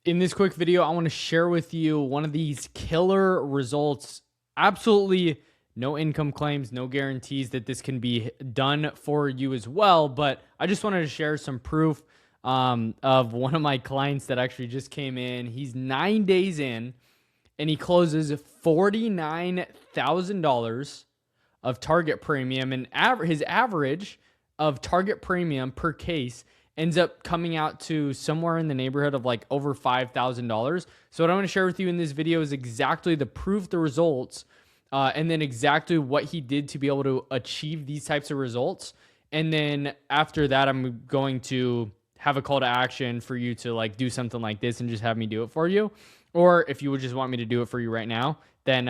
In this quick video, I want to share with you one of these killer results. Absolutely no income claims, no guarantees that this can be done for you as well. But I just wanted to share some proof of one of my clients that actually just came in. He's 9 days in and he closes $49,000 of target premium, and his average of target premium per case ends up coming out to somewhere in the neighborhood of like over $5,000. So what I'm going to share with you in this video is exactly the proof, the results, and then exactly what he did to be able to achieve these types of results. And then after that, I'm going to have a call to action for you to like do something like this and just have me do it for you. Or if you would just want me to do it for you right now, then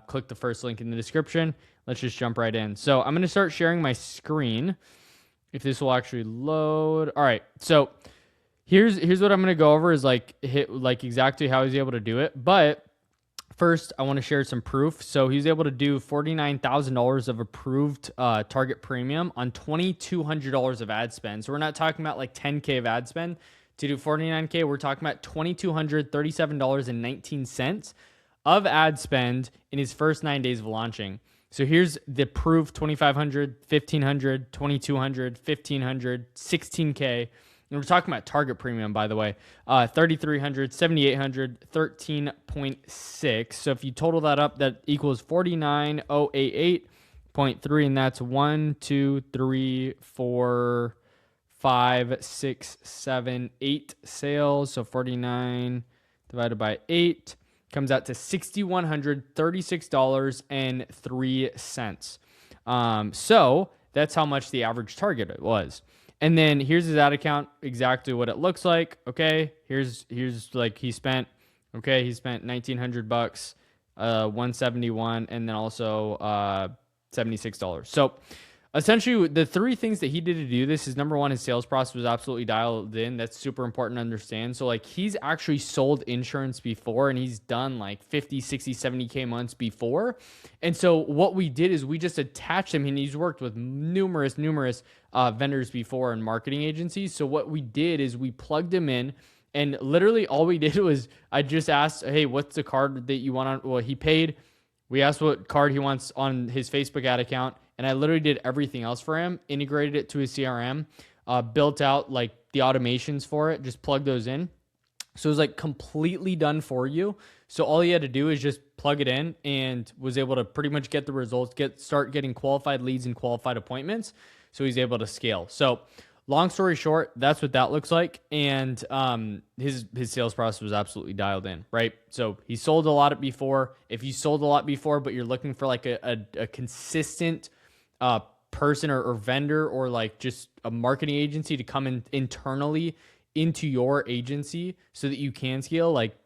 click the first link in the description. Let's just jump right in. So I'm going to start sharing my screen. If this will actually load. All right. So here's what I'm going to go over is like exactly how he's able to do it. But first, I want to share some proof. So he's able to do $49,000 of approved target premium on $2,200 of ad spend. So we're not talking about like 10K of ad spend. To do 49K, we're talking about $2,237.19 of ad spend in his first 9 days of launching. So here's the proof: 2,500, 1,500, 2,200, 1,500, 16K. And we're talking about target premium, by the way. 3,300, 7,800, 13.6. So if you total that up, that equals 49,088.3, and that's 1, 2, 3, 4, 5, 6, 7, 8 sales. So 49 divided by 8 comes out to $6,136.03. So that's how much the average target it was. And then here's his ad account, exactly what it looks like. Okay, here's like he spent 1,900 bucks, 171, and then also $76. So essentially, the three things that he did to do this is, number one, his sales process was absolutely dialed in. That's super important to understand. So like he's actually sold insurance before, and he's done like 50, 60, 70K months before. And so what we did is we just attached him, and he's worked with numerous vendors before and marketing agencies. So what we did is we plugged him in, and literally all we did was I just asked, hey, what's the card that you want on? Well, he paid. We asked what card he wants on his Facebook ad account, and I literally did everything else for him, integrated it to his CRM, built out like the automations for it, just plug those in. So it was like completely done for you. So all he had to do is just plug it in, and was able to pretty much get the results, start getting qualified leads and qualified appointments. So he's able to scale. So long story short, that's what that looks like. And his sales process was absolutely dialed in, right? So he sold a lot before. If you sold a lot before, but you're looking for like a consistent person or vendor, or like just a marketing agency to come in internally into your agency so that you can scale, like,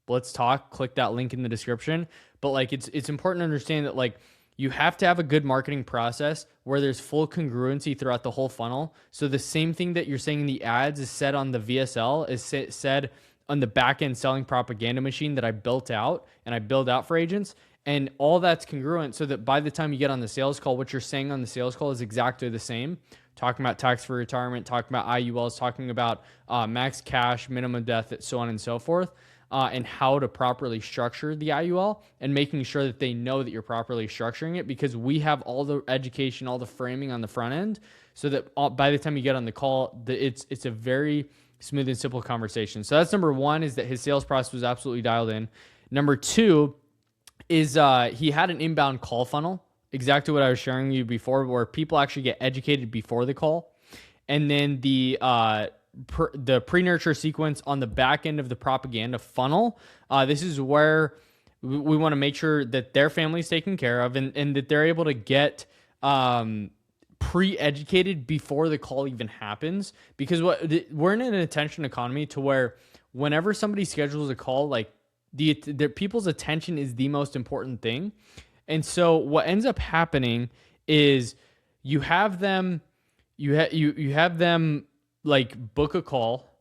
let's talk. Click that link in the description. But like it's important to understand that like you have to have a good marketing process where there's full congruency throughout the whole funnel. So the same thing that you're saying in the ads is said on the VSL is said on the back end selling propaganda machine that I built out and I build out for agents. And all that's congruent so that by the time you get on the sales call, what you're saying on the sales call is exactly the same. Talking about tax-free retirement, talking about IULs, talking about max cash, minimum death, so on and so forth. And how to properly structure the IUL, and making sure that they know that you're properly structuring it, because we have all the education, all the framing on the front end, so that by the time you get on the call, it's a very smooth and simple conversation. So that's number one, is that his sales process was absolutely dialed in. Number two is he had an inbound call funnel, exactly what I was sharing you before, where people actually get educated before the call. And then the pre-nurture sequence on the back end of the propaganda funnel. This is where we want to make sure that their family is taken care of, and that they're able to get pre-educated before the call even happens. Because we're in an attention economy to where whenever somebody schedules a call, like the people's attention is the most important thing. And so what ends up happening is you have them like book a call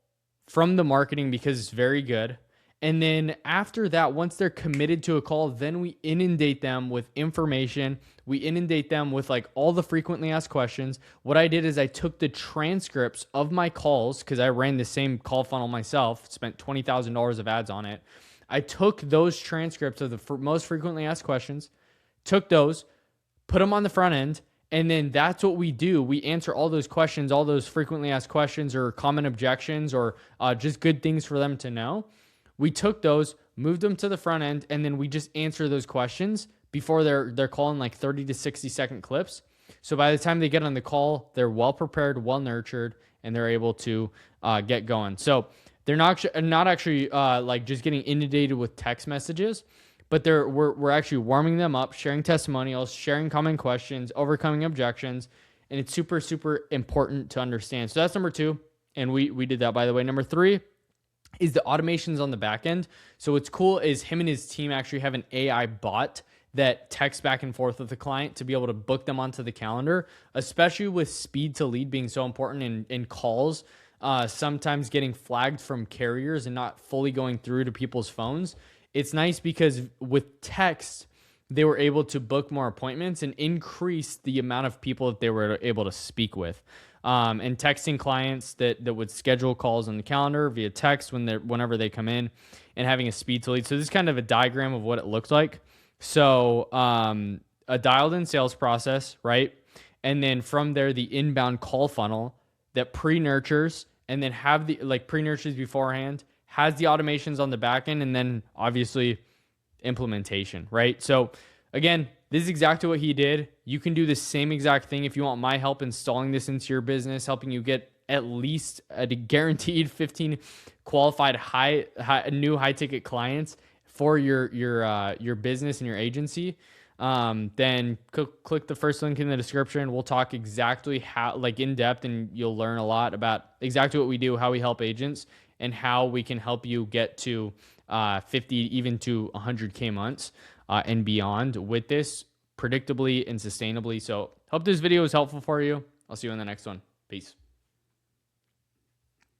from the marketing because it's very good. And then after that, once they're committed to a call, then we inundate them with information. We inundate them with like all the frequently asked questions. What I did is I took the transcripts of my calls, because I ran the same call funnel myself, spent $20,000 of ads on it. I took those transcripts of the most frequently asked questions, took those, put them on the front end, and then that's what we do. We answer all those questions, all those frequently asked questions or common objections or just good things for them to know. We took those, moved them to the front end, and then we just answer those questions before they're calling like 30 to 60 second clips. So by the time they get on the call, they're well prepared, well nurtured, and they're able to get going. So they're not actually like just getting inundated with text messages, but we're actually warming them up, sharing testimonials, sharing common questions, overcoming objections, and it's super, super important to understand. So that's number 2, and we did that, by the way. Number 3 is the automations on the back end. So what's cool is him and his team actually have an AI bot that texts back and forth with the client to be able to book them onto the calendar, especially with speed to lead being so important in calls, sometimes getting flagged from carriers and not fully going through to people's phones. It's nice because with text, they were able to book more appointments and increase the amount of people that they were able to speak with. And texting clients that would schedule calls on the calendar via text whenever they come in, and having a speed to lead. So this is kind of a diagram of what it looks like. So a dialed in sales process, right? And then from there, the inbound call funnel that pre-nurtures, and then have the pre-nurtures beforehand, has the automations on the back end, and then obviously implementation, right? So again, this is exactly what he did. You can do the same exact thing if you want my help installing this into your business, helping you get at least a guaranteed 15 qualified new high ticket clients for your business and your agency. Then click the first link in the description. We'll talk exactly how, like in depth, and you'll learn a lot about exactly what we do, how we help agents, and how we can help you get to 50, even to 100K months and beyond with this predictably and sustainably. So hope this video was helpful for you. I'll see you in the next one. Peace.